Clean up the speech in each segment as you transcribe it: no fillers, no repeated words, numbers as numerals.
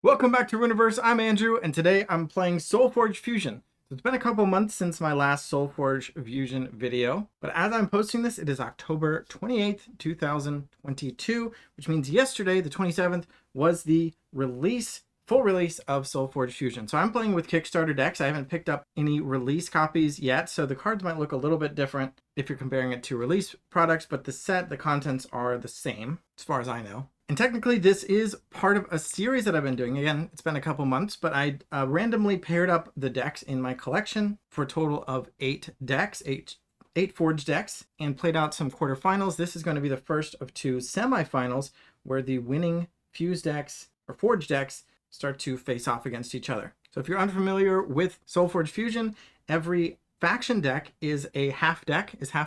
Welcome back to Runiverse. I'm Andrew, and today I'm playing SolForge Fusion. It's been a couple months since my last SolForge Fusion video, but as I'm posting this, it is October 28th, 2022, which means yesterday, the 27th, was the full release of SolForge Fusion. So I'm playing with Kickstarter decks. I haven't picked up any release copies yet, so the cards might look a little bit different if you're comparing it to release products, but the contents are the same, as far as I know. And technically, this is part of a series that I've been doing. Again, it's been a couple months, but I randomly paired up the decks in my collection for a total of 8 decks, eight Forge decks, and played out some quarterfinals. This is going to be the first of 2 semifinals where the winning Fuse decks or Forge decks start to face off against each other. So if you're unfamiliar with SolForge Fusion, every faction deck is half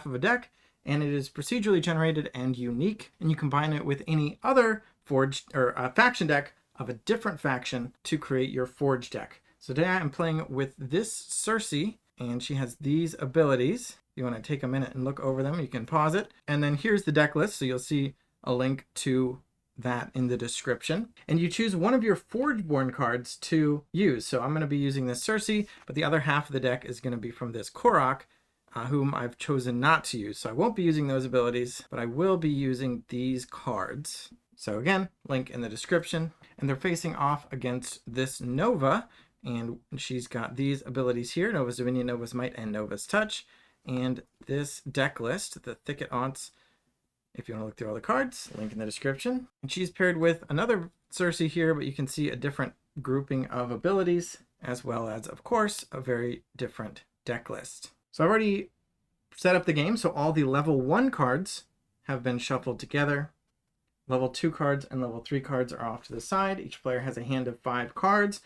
of a deck, and it is procedurally generated and unique, and you combine it with any other forge or faction deck of a different faction to create your forge deck. So today I'm playing with this Cersei, and she has these abilities. If you want to take a minute and look over them, you can pause it. And then here's the deck list, so you'll see a link to that in the description. And you choose one of your Forgeborn cards to use. So I'm going to be using this Cersei, but the other half of the deck is going to be from this Korok, whom I've chosen not to use. So I won't be using those abilities, but I will be using these cards. So again, link in the description. And they're facing off against this Nova, and she's got these abilities here: Nova's Dominion, Nova's Might, and Nova's Touch. And this deck list, the Thicket Aunts, if you want to look through all the cards, link in the description. And she's paired with another Cersei here, but you can see a different grouping of abilities, as well as, of course, a very different deck list. So I've already set up the game, so all the level 1 cards have been shuffled together. Level 2 cards and level 3 cards are off to the side. Each player has a hand of 5 cards.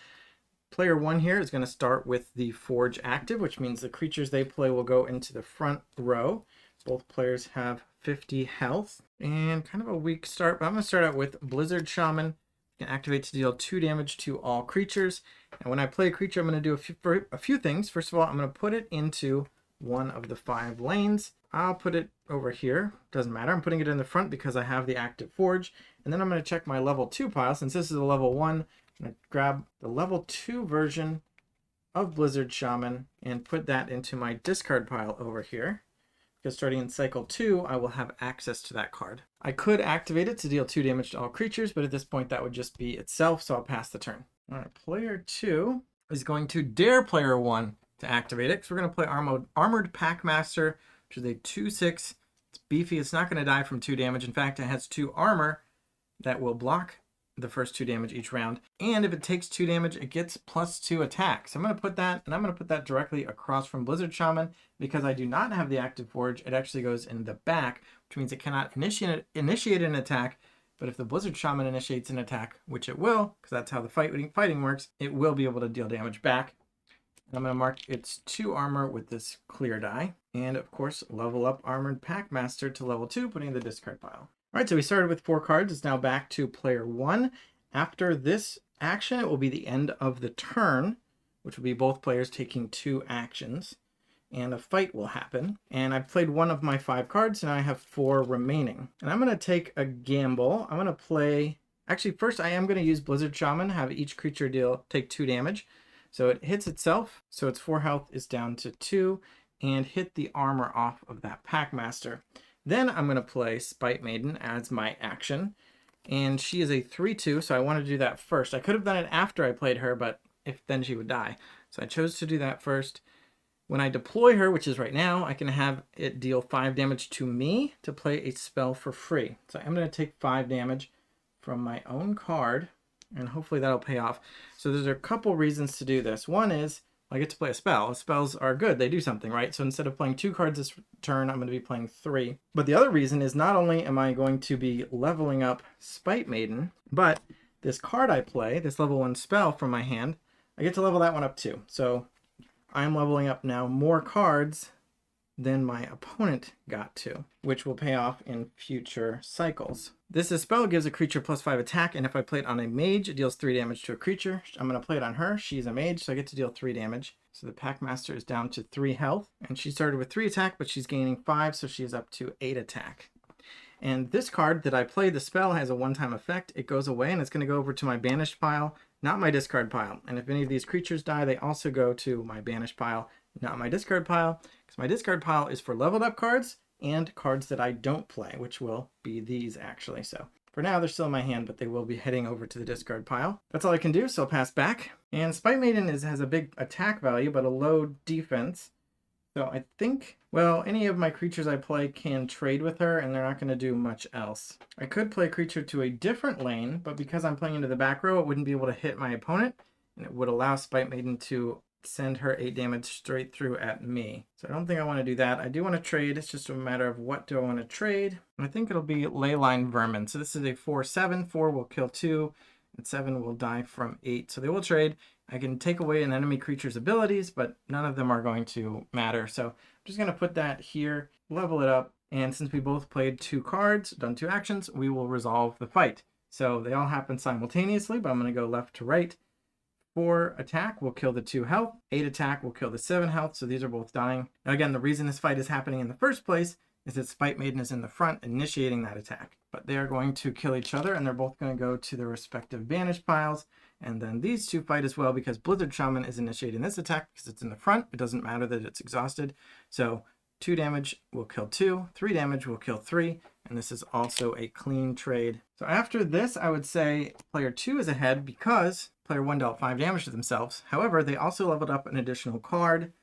Player 1 here is going to start with the Forge active, which means the creatures they play will go into the front row. Both players have 50 health, and kind of a weak start, but I'm going to start out with Blizzard Shaman. You can activate to deal 2 damage to all creatures. And when I play a creature, I'm going to do a few things. First of all, I'm going to put it into one of the 5 lanes. I'll put it over here. Doesn't matter. I'm putting it in the front because I have the active Forge. And then I'm going to check my level 2 pile. Since this is a level 1, I'm going to grab the level 2 version of Blizzard Shaman and put that into my discard pile over here, because starting in cycle 2, I will have access to that card. I could activate it to deal 2 damage to all creatures, but at this point that would just be itself, so I'll pass the turn. All right, player 2 is going to dare player 1 to activate it, because we're going to play Armored Packmaster, which is a 2/6. It's beefy. It's not going to die from 2 damage. In fact, it has 2 armor that will block the first 2 damage each round. And if it takes 2 damage, it gets +2 attack. So I'm going to put that, and I'm going to put that directly across from Blizzard Shaman. Because I do not have the active Forge, it actually goes in the back, which means it cannot initiate an attack. But if the Blizzard Shaman initiates an attack, which it will, because that's how the fighting works, it will be able to deal damage back. And I'm going to mark its 2 armor with this clear die. And of course, level up Armored Packmaster to level 2, putting in the discard pile. All right, so we started with 4 cards. It's now back to player 1. After this action, it will be the end of the turn, which will be both players taking 2 actions. And a fight will happen. And I've played one of my 5 cards, and I have 4 remaining. And I'm going to take a gamble. I'm going to play... Actually, first I am going to use Blizzard Shaman, have each creature take 2 damage. So it hits itself, so its 4 health is down to 2, and hit the armor off of that Packmaster. Then I'm going to play Spite Maiden as my action, and she is a 3/2, so I want to do that first. I could have done it after I played her, but then she would die. So I chose to do that first. When I deploy her, which is right now, I can have it deal 5 damage to me to play a spell for free. So I'm going to take 5 damage from my own card, and hopefully that'll pay off. So there's a couple reasons to do this. One is I get to play a spell. Spells are good. They do something, right? So instead of playing 2 cards this turn, I'm going to be playing 3. But the other reason is not only am I going to be leveling up Spite Maiden, but this card I play, this level 1 spell from my hand, I get to level that one up too. So I'm leveling up now more cards than my opponent got to, which will pay off in future cycles. This spell gives a creature +5 attack, and if I play it on a mage, it deals 3 damage to a creature. I'm going to play it on her. She's a mage, so I get to deal 3 damage. So the Packmaster is down to 3 health, and she started with 3 attack, but she's gaining 5, so she is up to 8 attack. And this card that I play, the spell, has a one-time effect. It goes away, and it's going to go over to my banished pile not my discard pile. And if any of these creatures die, they also go to my banish pile, not my discard pile, because my discard pile is for leveled up cards and cards that I don't play, which will be these actually. So for now, they're still in my hand, but they will be heading over to the discard pile. That's all I can do, so I'll pass back. And Spite Maiden has a big attack value, but a low defense. So I think, well, any of my creatures I play can trade with her, and they're not going to do much else. I could play a creature to a different lane, but because I'm playing into the back row, it wouldn't be able to hit my opponent, and it would allow Spite Maiden to send her 8 damage straight through at me. So I don't think I want to do that. I do want to trade. It's just a matter of what do I want to trade. And I think it'll be Leyline Vermin. So this is a 4/7. 4 will kill 2, and 7 will die from 8. So they will trade. I can take away an enemy creature's abilities, but none of them are going to matter. So I'm just going to put that here, level it up. And since we both played 2 cards, done 2 actions, we will resolve the fight. So they all happen simultaneously, but I'm going to go left to right. 4 attack will kill the 2 health. 8 attack will kill the 7 health. So these are both dying. Now again, the reason this fight is happening in the first place is that Spite Maiden is in the front initiating that attack. But they are going to kill each other, and they're both going to go to their respective banish piles. And then these 2 fight as well, because Blizzard Shaman is initiating this attack because it's in the front. It doesn't matter that it's exhausted. So 2 damage will kill 2, 3 damage will kill 3, and this is also a clean trade. So after this, I would say player 2 is ahead because player 1 dealt 5 damage to themselves. However, they also leveled up an additional card,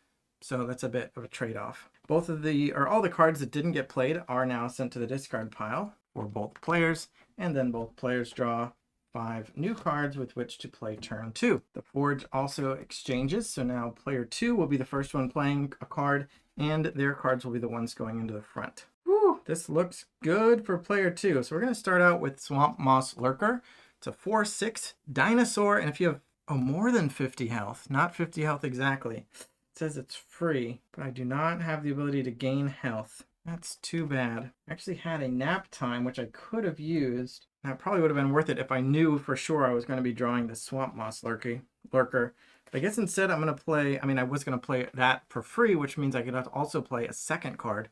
so that's a bit of a trade-off. All the cards that didn't get played are now sent to the discard pile for both players, and then both players draw 5 new cards with which to play turn 2. The Forge also exchanges, so now player 2 will be the first one playing a card, and their cards will be the ones going into the front. Whew, this looks good for player 2. So we're going to start out with Swamp Moss Lurker. It's a 4/6 dinosaur, and if you have more than 50 health, not 50 health exactly, it says it's free, but I do not have the ability to gain health. That's too bad. I actually had a nap time, which I could have used. That probably would have been worth it if I knew for sure I was going to be drawing the Swamp Moss Lurker. But I guess instead I'm going to play, I was going to play that for free, which means I could also play a second card.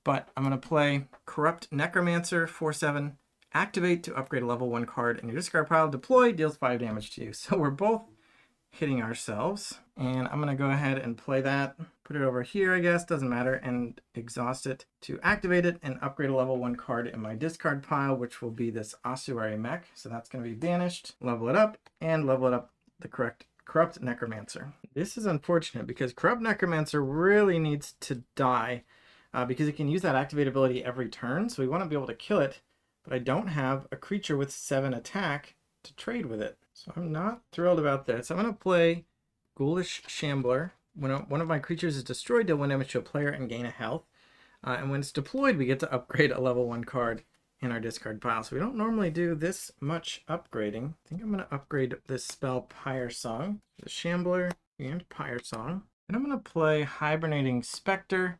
But I'm going to play Corrupt Necromancer, 4/7, activate to upgrade a level 1 card in your discard pile, deploy, deals 5 damage to you. So we're both hitting ourselves. And I'm going to go ahead and play that, put it over here, I guess, doesn't matter, and exhaust it to activate it and upgrade a level 1 card in my discard pile, which will be this Ossuary Mech. So that's going to be banished, level it up, and level it up the Corrupt Necromancer. This is unfortunate because Corrupt Necromancer really needs to die because it can use that activate ability every turn. So we want to be able to kill it, but I don't have a creature with 7 attack to trade with it. So I'm not thrilled about this. I'm going to play Ghoulish Shambler. When one of my creatures is destroyed, deal 1 damage to a player and gain a health. And when it's deployed, we get to upgrade a level 1 card in our discard pile. So we don't normally do this much upgrading. I think I'm going to upgrade this spell Pyre Song, the Shambler and Pyre Song. And I'm going to play Hibernating Spectre.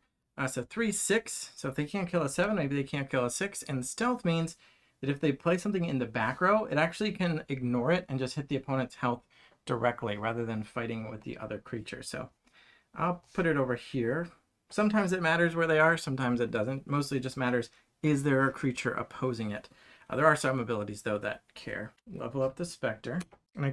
So 3/6. So if they can't kill a 7, maybe they can't kill a 6. And stealth means that if they play something in the back row, it actually can ignore it and just hit the opponent's health directly rather than fighting with the other creature. So I'll put it over here. Sometimes it matters where they are, sometimes it doesn't. Mostly it just matters, is there a creature opposing it? There are some abilities though that care. Level up the Spectre. And I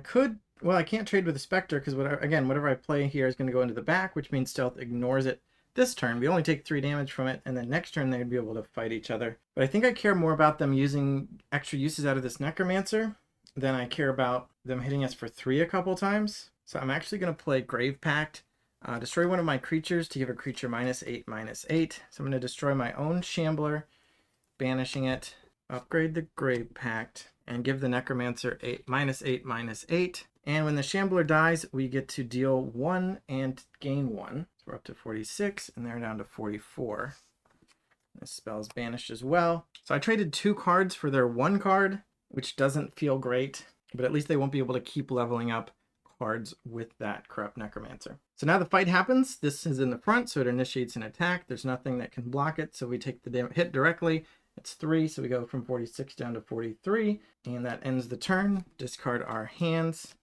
can't trade with the Spectre because whatever I play here is going to go into the back, which means stealth ignores it this turn. We only take 3 damage from it, and then next turn they'd be able to fight each other. But I think I care more about them using extra uses out of this Necromancer than I care about them hitting us for 3 a couple times. So I'm actually going to play Grave Pact. Destroy one of my creatures to give a creature -8/-8. So I'm going to destroy my own Shambler, banishing it, upgrade the Grave Pact, and give the Necromancer -8/-8. And when the Shambler dies, we get to deal 1 and gain 1. So we're up to 46, and they're down to 44. This spell is banished as well. So I traded 2 cards for their 1 card, which doesn't feel great, but at least they won't be able to keep leveling up cards with that Corrupt Necromancer. So now the fight happens. This is in the front, so it initiates an attack. There's nothing that can block it, so we take the hit directly. It's 3, so we go from 46 down to 43, and that ends the turn. Discard our hands,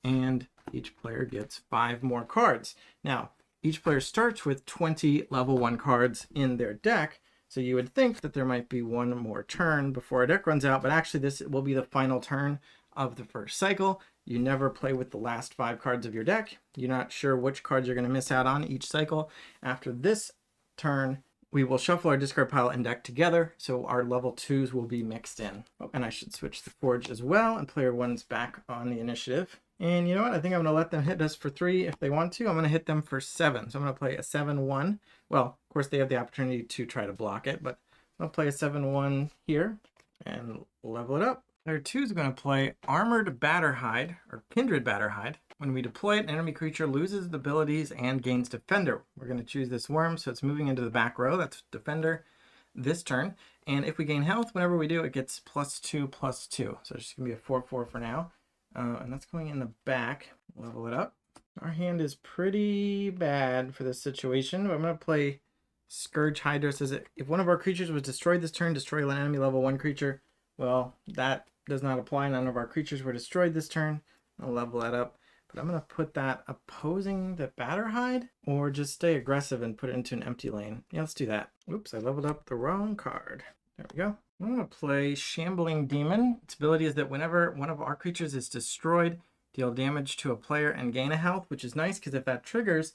and each player gets 5 more cards. Now, each player starts with 20 level 1 cards in their deck, so you would think that there might be 1 more turn before our deck runs out, but actually this will be the final turn of the first cycle, You never play with the last 5 cards of your deck. You're not sure which cards you're going to miss out on each cycle. After this turn, we will shuffle our discard pile and deck together, so our level 2s will be mixed in. Oh, and I should switch the Forge as well, and player 1's back on the initiative. And you know what? I think I'm going to let them hit us for 3 if they want to. I'm going to hit them for 7. So I'm going to play a 7-1. Well, of course, they have the opportunity to try to block it, but I'll play a 7-1 here and level it up. Player 2 is going to play Armored Batterhide, or Kindred Batterhide. When we deploy it, an enemy creature loses the abilities and gains Defender. We're going to choose this worm, so it's moving into the back row. That's Defender this turn. And if we gain health, whenever we do, it gets +2/+2. So it's just going to be a 4/4 for now. And that's going in the back. Level it up. Our hand is pretty bad for this situation. I'm going to play Scourge Hydra. Says if one of our creatures was destroyed this turn, destroy an enemy level 1 creature. Well, that does not apply. None of our creatures were destroyed this turn. I'll level that up. But I'm going to put that opposing the Batterhide, or just stay aggressive and put it into an empty lane. Yeah, let's do that. Oops, I leveled up the wrong card. There we go. I'm going to play Shambling Demon. Its ability is that whenever one of our creatures is destroyed, deal damage to a player and gain a health, which is nice because if that triggers,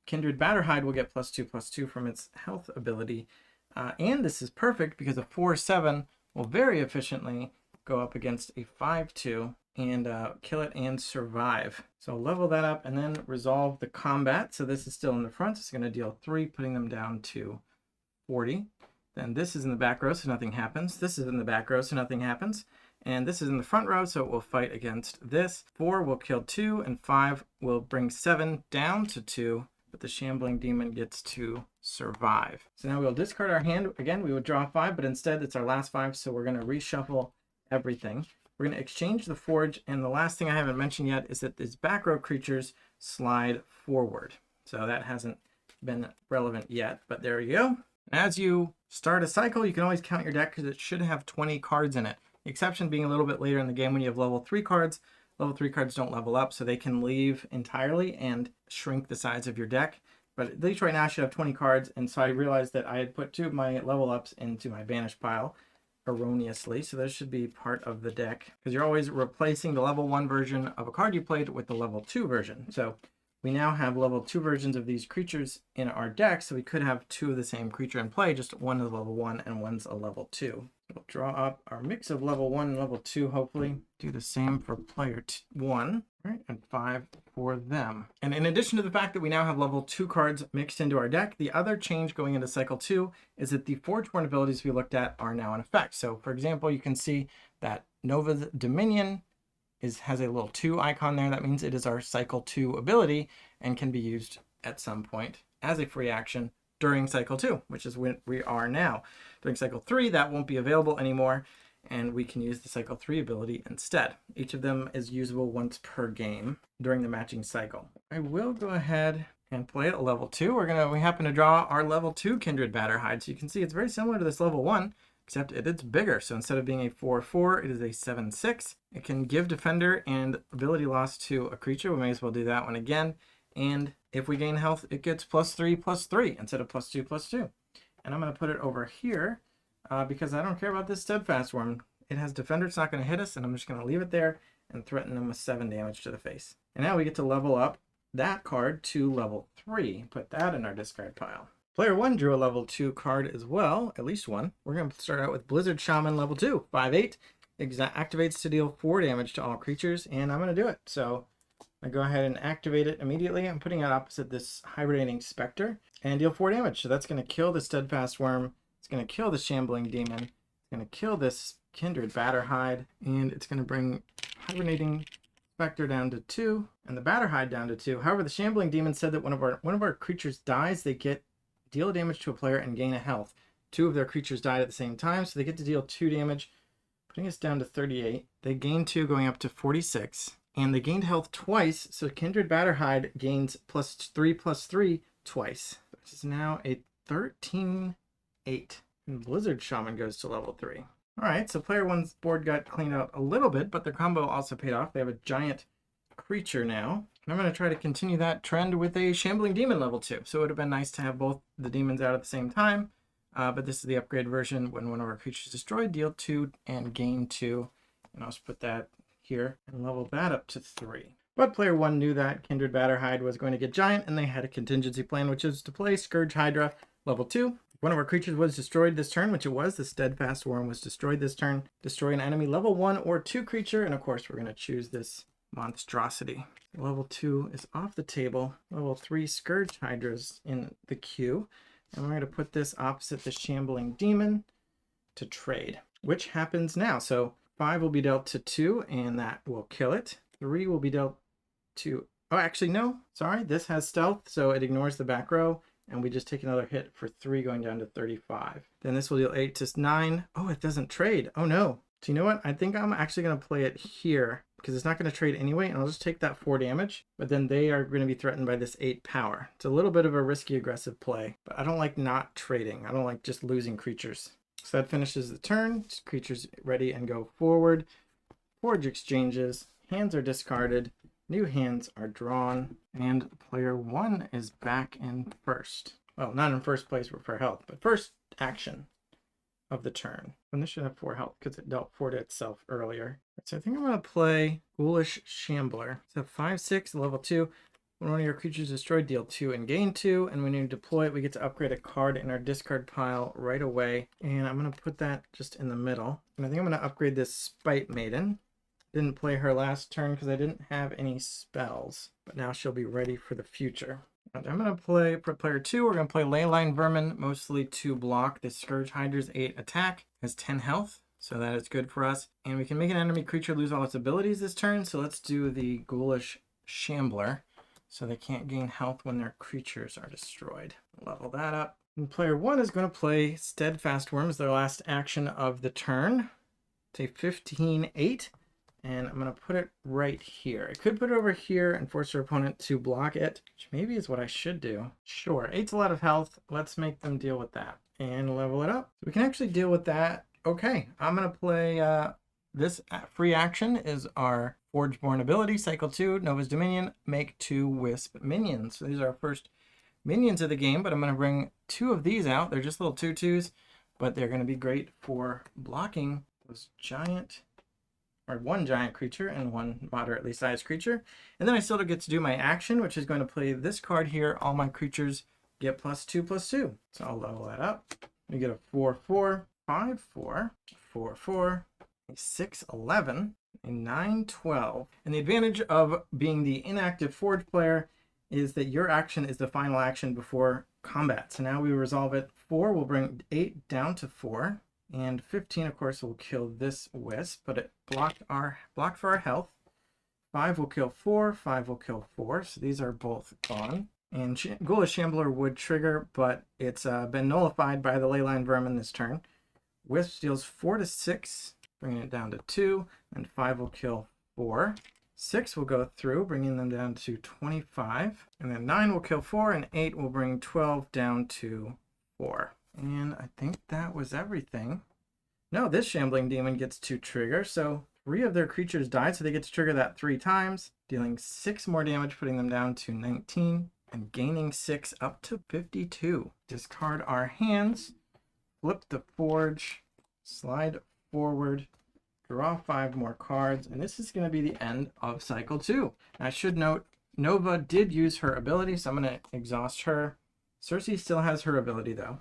Kindred Batterhide will get +2/+2 from its health ability. And this is perfect because a 4/7 will very efficiently go up against a 5/2 and kill it and survive. So level that up and then resolve the combat. So this is still in the front. It's going to deal 3, putting them down to 40. Then this is in the back row, so nothing happens. This is in the back row, so nothing happens. And this is in the front row, so it will fight against this. 4 will kill 2, and 5 will bring 7 down to 2. But the Shambling Demon gets to survive. So now we'll discard our hand. Again, we would draw 5, but instead it's our last 5, so we're going to reshuffle everything. We're going to exchange the Forge, and the last thing I haven't mentioned yet is that these back row creatures slide forward. So that hasn't been relevant yet, but there you go. As you start a cycle, you can always count your deck because it should have 20 cards in it. The exception being a little bit later in the game when you have level 3 cards. Level 3 cards don't level up, so they can leave entirely and shrink the size of your deck. But at least right now I should have 20 cards, and so I realized that I had put 2 of my level ups into my banish pile erroneously, so those should be part of the deck because you're always replacing the level 1 version of a card you played with the level 2 version. So we now have level 2 versions of these creatures in our deck, so we could have 2 of the same creature in play, just one is level 1 and one's a level 2. We'll draw up our mix of level 1 and level 2, hopefully. Do the same for player 1, right? And 5 for them. And in addition to the fact that we now have level 2 cards mixed into our deck, the other change going into cycle 2 is that the Forgeborn abilities we looked at are now in effect. So for example, you can see that Nova's Dominion has a little 2 icon there. That means it is our cycle 2 ability and can be used at some point as a free action during cycle 2, which is when we are now. During cycle 3, that won't be available anymore, and we can use the cycle 3 ability instead. Each of them is usable once per game during the matching cycle. I will go ahead and play it at level 2. We happen to draw our level 2 Kindred Batterhide. So you can see it's very similar to this level 1, except it's bigger. So instead of being a 4/4, it is a 7/6. It can give Defender and ability loss to a creature. We may as well do that one again. And if we gain health, it gets +3/+3 instead of +2/+2. And I'm going to put it over here because I don't care about this Steadfast Worm. It has Defender, it's not going to hit us, and I'm just going to leave it there and threaten them with 7 damage to the face. And now we get to level up that card to level 3. Put that in our discard pile. Player 1 drew a level 2 card as well, at least one. We're going to start out with Blizzard Shaman level 2, 5/8. Activates to deal 4 damage to all creatures, and I'm going to do it. So I go ahead and activate it immediately. I'm putting it opposite this Hibernating Spectre and deal 4 damage. So that's going to kill the Steadfast Worm. It's going to kill the Shambling Demon. It's going to kill this Kindred Batterhide, and it's going to bring Hibernating Spectre down to 2 and the Batterhide down to 2. However, the Shambling Demon said that one of our creatures dies, they deal damage to a player and gain a health. 2 of their creatures died at the same time, so they get to deal 2 damage, putting us down to 38. They gain 2, going up to 46. And they gained health twice, so Kindred Batterhide gains +3/+3 twice, which is now a 13/8. And Blizzard Shaman goes to level 3. All right, so player 1's board got cleaned out a little bit, but their combo also paid off. They have a giant creature now. And I'm going to try to continue that trend with a Shambling Demon level 2. So it would have been nice to have both the demons out at the same time, but this is the upgrade version. When one of our creatures is destroyed, deal 2 and gain 2. And I'll just put that here and level that up to 3. But player 1 knew that Kindred Batterhide was going to get giant, and they had a contingency plan, which is to play Scourge Hydra level 2. One of our creatures was destroyed this turn, which it was. The Steadfast Worm was destroyed this turn. Destroy an enemy level 1 or 2 creature, and of course we're going to choose this monstrosity. Level 2 is off the table. Level 3 Scourge Hydra's in the queue. And we're going to put this opposite the Shambling Demon to trade, which happens now. So 5 will be dealt to 2, and that will kill it. 3 will be dealt to... Oh, actually, no. Sorry. This has stealth, so it ignores the back row. And we just take another hit for 3 going down to 35. Then this will deal 8 to 9. Oh, it doesn't trade. Oh, no. So you know what? I think I'm actually going to play it here because it's not going to trade anyway. And I'll just take that 4 damage. But then they are going to be threatened by this 8 power. It's a little bit of a risky, aggressive play. But I don't like not trading. I don't like just losing creatures. So that finishes the turn. Creatures ready and go forward. Forge exchanges. Hands are discarded. New hands are drawn, and player 1 is back in first. Well, not in first place for health, but first action of the turn. And this should have 4 health because it dealt 4 to itself earlier. So I think I'm going to play Ghoulish Shambler. So 5/6, level 2. When one of your creatures is destroyed, deal 2 and gain 2. And when you deploy it, we get to upgrade a card in our discard pile right away. And I'm going to put that just in the middle. And I think I'm going to upgrade this Spite Maiden. Didn't play her last turn because I didn't have any spells, but now she'll be ready for the future. And I'm going to play, for player 2, we're going to play Leyline Vermin, mostly to block the Scourge Hydra's 8 attack, has 10 health, so that is good for us. And we can make an enemy creature lose all its abilities this turn, so let's do the Ghoulish Shambler, so they can't gain health when their creatures are destroyed. Level that up. And player 1 is going to play Steadfast Worm as their last action of the turn. It's a 15/8. And I'm going to put it right here. I could put it over here and force our opponent to block it, which maybe is what I should do. Sure, 8's a lot of health. Let's make them deal with that and level it up. We can actually deal with that. Okay, I'm going to play this free action is our Forgeborn ability, Cycle 2, Nova's Dominion, make 2 Wisp minions. So these are our first minions of the game, but I'm going to bring 2 of these out. They're just little 2/2s, but they're going to be great for blocking those giant... or 1 giant creature and 1 moderately sized creature. And then I still get to do my action, which is going to play this card here. All my creatures get +2/+2. So I'll level that up. We get a 4/4, 5/4, 4/4, a 6/11, a 9/12. And the advantage of being the inactive Forge player is that your action is the final action before combat. So now we resolve it. 4 will bring 8 down to 4. And 15, of course, will kill this Wisp, but it blocked for our health. 5 will kill 4, 5 will kill 4, so these are both gone. And Ghoulish Shambler would trigger, but it's been nullified by the Leyline Vermin this turn. Wisp deals 4 to 6, bringing it down to 2, and 5 will kill 4. 6 will go through, bringing them down to 25. And then 9 will kill 4, and 8 will bring 12 down to 4. And I think that was everything. No, this Shambling Demon gets to trigger, so 3 of their creatures died, so they get to trigger that 3 times, dealing 6 more damage, putting them down to 19, and gaining 6 up to 52. Discard our hands, flip the Forge, slide forward, draw 5 more cards, and this is going to be the end of Cycle 2. And I should note, Nova did use her ability, so I'm going to exhaust her. Cersei still has her ability, though.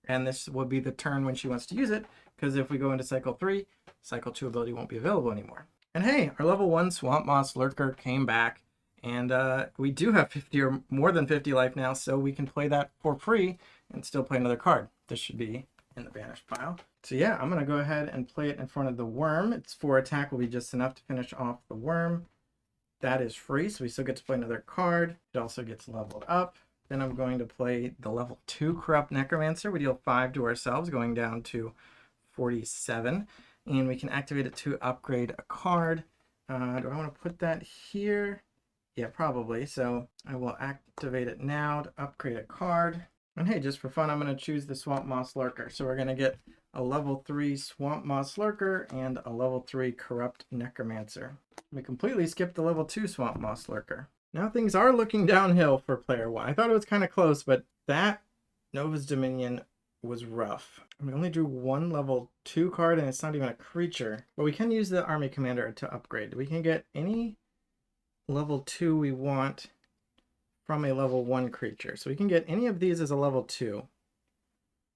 And this will be the turn when she wants to use it, because if we go into Cycle 3, Cycle 2 ability won't be available anymore. And hey, our level 1 Swamp Moss Lurker came back, and we do have 50 or more than 50 life now, so we can play that for free and still play another card. This should be in the banished pile. So yeah, I'm going to go ahead and play it in front of the Worm. Its 4 attack will be just enough to finish off the Worm. That is free, so we still get to play another card. It also gets leveled up. Then I'm going to play the level 2 Corrupt Necromancer. We deal 5 to ourselves, going down to 47. And we can activate it to upgrade a card. Do I want to put that here? Yeah, probably. So I will activate it now to upgrade a card. And hey, just for fun, I'm going to choose the Swamp Moss Lurker. So we're going to get a level 3 Swamp Moss Lurker and a level 3 Corrupt Necromancer. We completely skipped the level 2 Swamp Moss Lurker. Now things are looking downhill for player 1. I thought it was kind of close, but that Nova's Dominion was rough. We only drew one level 2 card and it's not even a creature. But we can use the army commander to upgrade. We can get any level 2 we want from a level 1 creature. So we can get any of these as a level 2.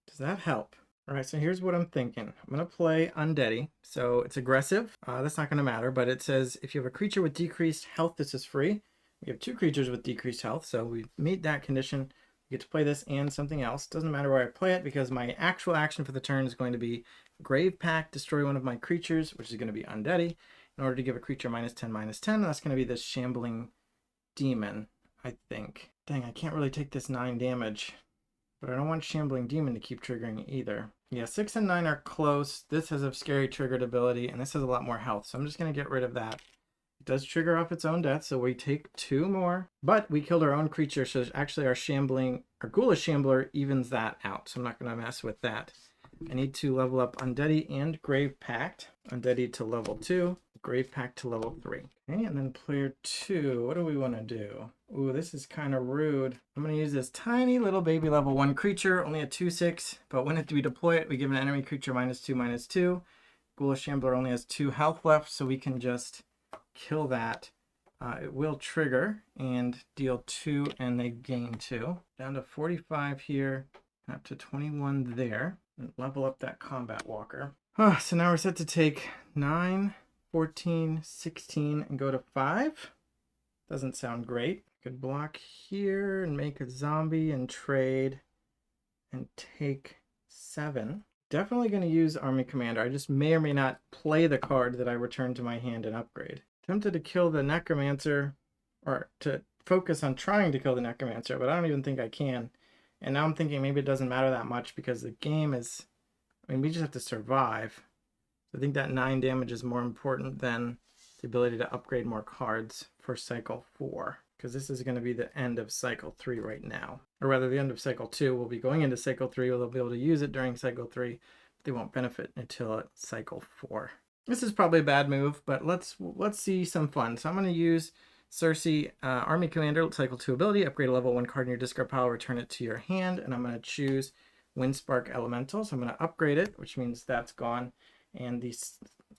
Does that help? All right, so here's what I'm thinking. I'm going to play Undeady. So it's aggressive. That's not going to matter, but it says if you have a creature with decreased health, this is free. We have 2 creatures with decreased health, so we meet that condition. We get to play this and something else. Doesn't matter where I play it because my actual action for the turn is going to be Grave Pact, destroy one of my creatures, which is going to be Undeady, in order to give a creature -10/-10. And that's going to be this Shambling Demon, I think. Dang, I can't really take this 9 damage. But I don't want Shambling Demon to keep triggering either. Yeah, 6 and 9 are close. This has a scary triggered ability, and this has a lot more health. So I'm just going to get rid of that. It does trigger off its own death, so we take 2 more. But we killed our own creature, so actually our Ghoulish Shambler evens that out. So I'm not going to mess with that. I need to level up Undeady and Grave Pact. Undeady to level 2, Grave Pact to level 3. Okay, and then player 2, what do we want to do? Ooh, this is kind of rude. I'm going to use this tiny little baby level 1 creature, only a 2/6, but when we deploy it, we give an enemy creature -2/-2. Ghoulish Shambler only has 2 health left, so we can just kill that. It will trigger and deal 2, and they gain 2. Down to 45 here, up to 21 there. And level up that combat walker. So now we're set to take 9, 14, 16, and go to 5. Doesn't sound great. Could block here and make a zombie and trade and take 7. Definitely going to use Army Commander. I just may or may not play the card that I return to my hand and upgrade. Tempted to kill the Necromancer, or to focus on trying to kill the Necromancer, but I don't even think I can. And now I'm thinking maybe it doesn't matter that much because the game is, I mean, we just have to survive. So I think that 9 damage is more important than the ability to upgrade more cards for cycle 4. Because this is going to be the end of cycle 3 right now. Or rather, the end of cycle 2. We'll be going into cycle 3. They'll be able to use it during cycle 3. But they won't benefit until cycle 4. This is probably a bad move, but let's see some fun. So I'm going to use Cersei, Army Commander, cycle 2 ability, upgrade a level 1 card in your discard pile, return it to your hand, and I'm going to choose Windspark Elemental. So I'm going to upgrade it, which means that's gone, and the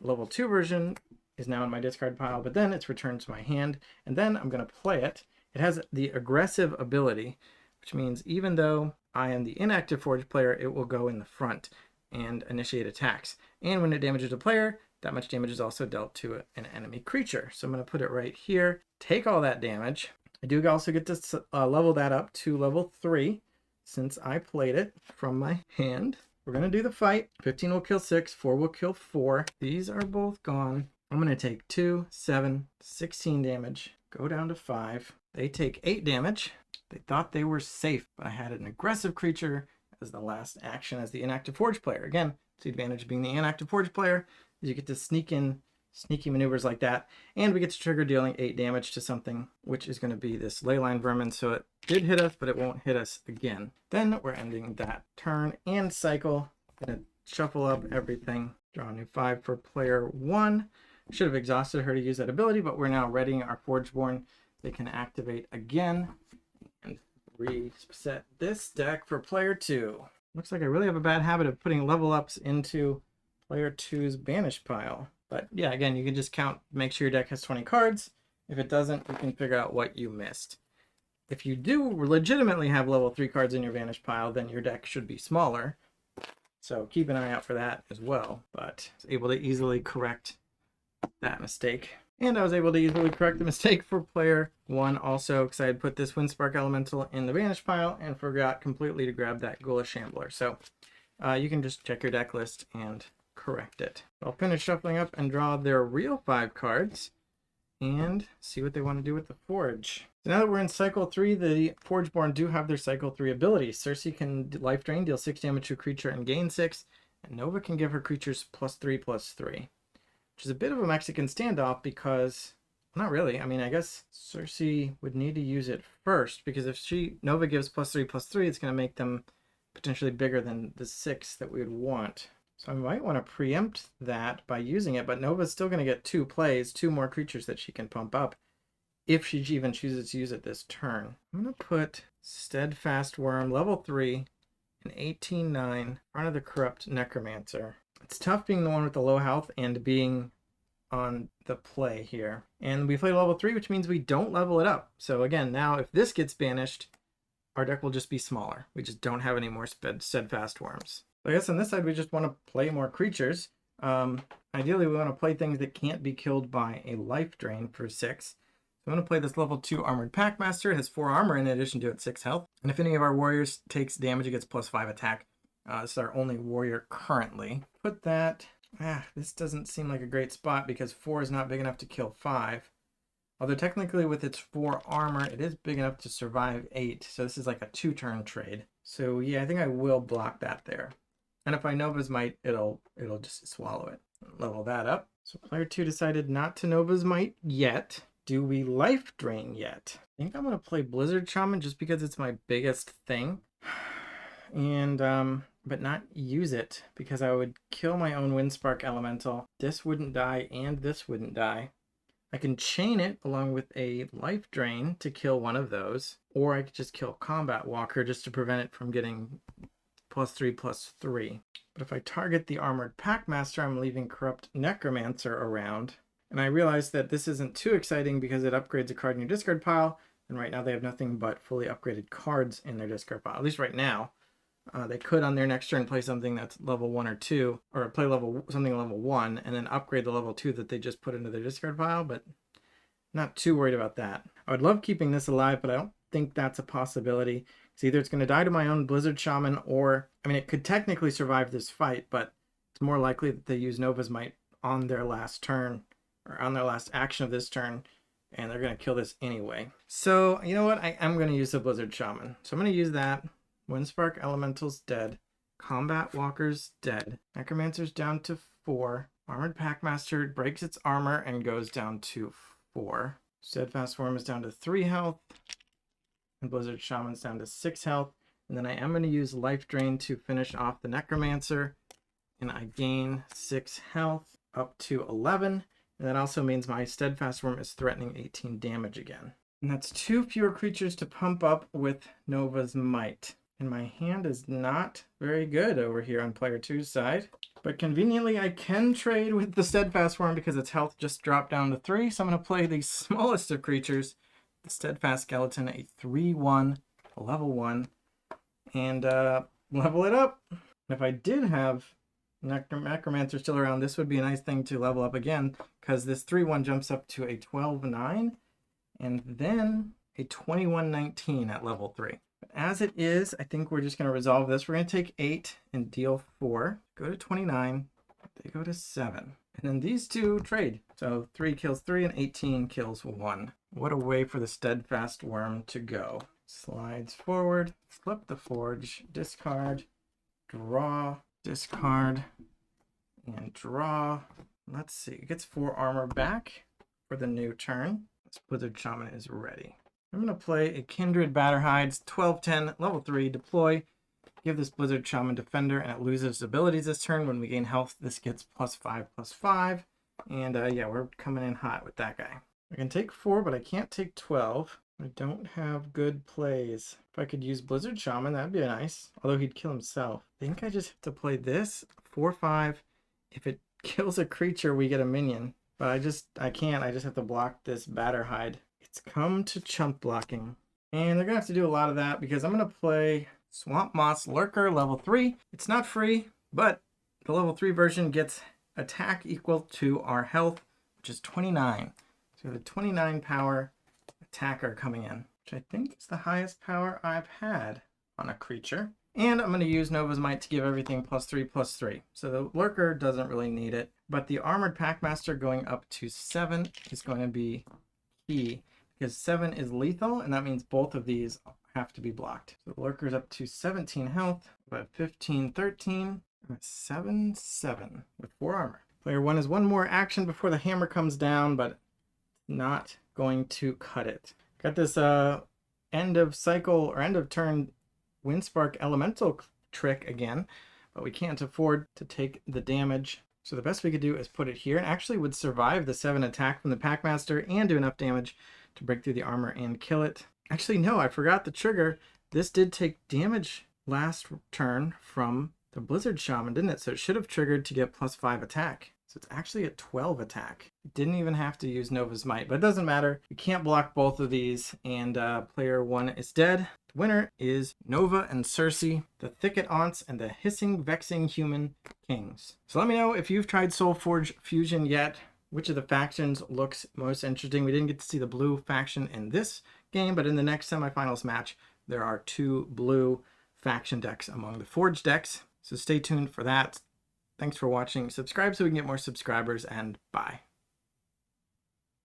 level 2 version is now in my discard pile, but then it's returned to my hand, and then I'm going to play it. It has the aggressive ability, which means even though I am the inactive Forge player, it will go in the front and initiate attacks. And when it damages a player, that much damage is also dealt to an enemy creature. So I'm going to put it right here, take all that damage. I do also get to level that up to level 3 since I played it from my hand. We're going to do the fight. 15 will kill 6, 4 will kill 4. These are both gone. I'm going to take 2, 7, 16 damage, go down to 5. They take 8 damage. They thought they were safe, but I had an aggressive creature as the last action as the inactive Forge player. Again, it's the advantage of being the inactive Forge player. You get to sneak in sneaky maneuvers like that, and we get to trigger dealing 8 damage to something, which is going to be this Leyline Vermin. So it did hit us, but it won't hit us again. Then we're ending that turn and cycle. Gonna shuffle up everything. Draw a new 5 for player 1. Should have exhausted her to use that ability, but we're now readying our Forgeborn. They can activate again and reset this deck for player 2. Looks like I really have a bad habit of putting level ups into player 2's banish pile. But yeah, again, you can just count, make sure your deck has 20 cards. If it doesn't, you can figure out what you missed. If you do legitimately have level 3 cards in your vanish pile, then your deck should be smaller. So keep an eye out for that as well. But I was able to easily correct that mistake. And I was able to easily correct the mistake for player 1 also, because I had put this Windspark Elemental in the vanish pile and forgot completely to grab that Ghoulish Shambler. So you can just check your deck list and correct it. I'll finish shuffling up and draw their real 5 cards and see what they want to do with the Forge. So now that we're in cycle 3, the Forgeborn do have their cycle 3 abilities. Cersei can life drain, deal 6 damage to a creature and gain 6, and Nova can give her creatures +3/+3, which is a bit of a Mexican standoff because, not really, I mean, I guess Cersei would need to use it first, because if Nova gives +3/+3, it's going to make them potentially bigger than the 6 that we would want. So I might want to preempt that by using it, but Nova's still going to get 2 plays, 2 more creatures that she can pump up, if she even chooses to use it this turn. I'm going to put Steadfast Worm, level 3, and 18-9 in front of the corrupt necromancer. It's tough being the one with the low health and being on the play here. And we played level 3, which means we don't level it up. So again, now if this gets banished, our deck will just be smaller. We just don't have any more steadfast worms. So I guess on this side, we just want to play more creatures. Ideally, we want to play things that can't be killed by a life drain for 6. So I'm going to play this level 2 Armored Packmaster. It has 4 armor in addition to its 6 health. And if any of our warriors takes damage, it gets +5 attack. This is our only warrior currently. Put that... this doesn't seem like a great spot because 4 is not big enough to kill 5. Although technically with its 4 armor, it is big enough to survive 8. So this is like a 2-turn trade. So yeah, I think I will block that there. And if I Nova's Might, it'll just swallow it. Level that up. So player 2 decided not to Nova's Might yet. Do we life drain yet? I think I'm going to play Blizzard Shaman just because it's my biggest thing. And, but not use it because I would kill my own Windspark Elemental. This wouldn't die and this wouldn't die. I can chain it along with a life drain to kill one of those, or I could just kill Combat Walker just to prevent it from getting +3/+3. But if I target the Armored Packmaster, I'm leaving Corrupt Necromancer around. And I realize that this isn't too exciting because it upgrades a card in your discard pile, and right now they have nothing but fully upgraded cards in their discard pile, at least right now. They could on their next turn play something that's level 1 or 2, or play something level 1 and then upgrade the level 2 that they just put into their discard pile, but not too worried about that. I would love keeping this alive, but I don't think that's a possibility. It's either it's going to die to my own Blizzard Shaman, or, I mean, it could technically survive this fight, but it's more likely that they use Nova's Might on their last turn, or on their last action of this turn, and they're going to kill this anyway. So, you know what? I'm going to use the Blizzard Shaman. So I'm going to use that. Windspark Elemental's dead. Combat Walker's dead. Necromancer's down to 4. Armored Packmaster breaks its armor and goes down to 4. Steadfast Worm is down to 3 health. And Blizzard Shaman's down to 6 health. And then I am going to use Life Drain to finish off the Necromancer. And I gain 6 health up to 11. And that also means my Steadfast Worm is threatening 18 damage again. And that's 2 fewer creatures to pump up with Nova's Might. And my hand is not very good over here on player 2's side. But conveniently, I can trade with the Steadfast Worm because its health just dropped down to 3. So I'm going to play the smallest of creatures, the Steadfast Skeleton, a 3/1, level 1, and level it up. And if I did have Necromancer still around, this would be a nice thing to level up again because this 3/1 jumps up to a 12/9 and then a 21/19 at level 3. But as it is, I think we're just going to resolve this. We're going to take 8 and deal 4. Go to 29. They go to 7. And then these two trade. So 3 kills 3 and 18 kills 1. What a way for the Steadfast Worm to go. Slides forward. Flip the Forge. Discard. Draw. Discard. And draw. Let's see. It gets 4 armor back for the new turn. This Blizzard Shaman is ready. I'm going to play a Kindred Batterhides, 12/10, level 3, deploy, give this Blizzard Shaman Defender, and it loses abilities this turn. When we gain health, this gets +5/+5, and yeah, we're coming in hot with that guy. I can take 4, but I can't take 12. I don't have good plays. If I could use Blizzard Shaman, that'd be nice, although he'd kill himself. I think I just have to play this, 4/5. If it kills a creature, we get a minion, but I can't. I just have to block this Batterhide. It's come to chump blocking. And they're going to have to do a lot of that because I'm going to play Swamp Moss Lurker level 3. It's not free, but the level 3 version gets attack equal to our health, which is 29. So we have a 29 power attacker coming in, which I think is the highest power I've had on a creature. And I'm going to use Nova's Might to give everything +3/+3. So the Lurker doesn't really need it, but the Armored Packmaster going up to 7 is going to be key. Because 7 is lethal, and that means both of these have to be blocked. So the Lurker's up to 17 health, about 15/13, and 7/7 with 4 armor. Player 1 has 1 more action before the hammer comes down, but not going to cut it. Got this end of cycle or end of turn Windspark Elemental trick again, but we can't afford to take the damage. So the best we could do is put it here, and actually would survive the 7 attack from the Packmaster and do enough damage to break through the armor and kill it. Actually, no, I forgot the trigger. This did take damage last turn from the Blizzard Shaman, didn't it? So it should have triggered to get +5 attack. So it's actually at 12 attack. It didn't even have to use Nova's Might, but it doesn't matter. You can't block both of these, and player 1 is dead. The winner is Nova and Cersei, the Thicket Aunts, and the Hissing Vexing Human Kings. So let me know if you've tried SolForge Fusion yet. Which of the factions looks most interesting? We didn't get to see the blue faction in this game, but in the next semifinals match, there are 2 blue faction decks among the Forge decks. So stay tuned for that. Thanks for watching. Subscribe so we can get more subscribers, and bye.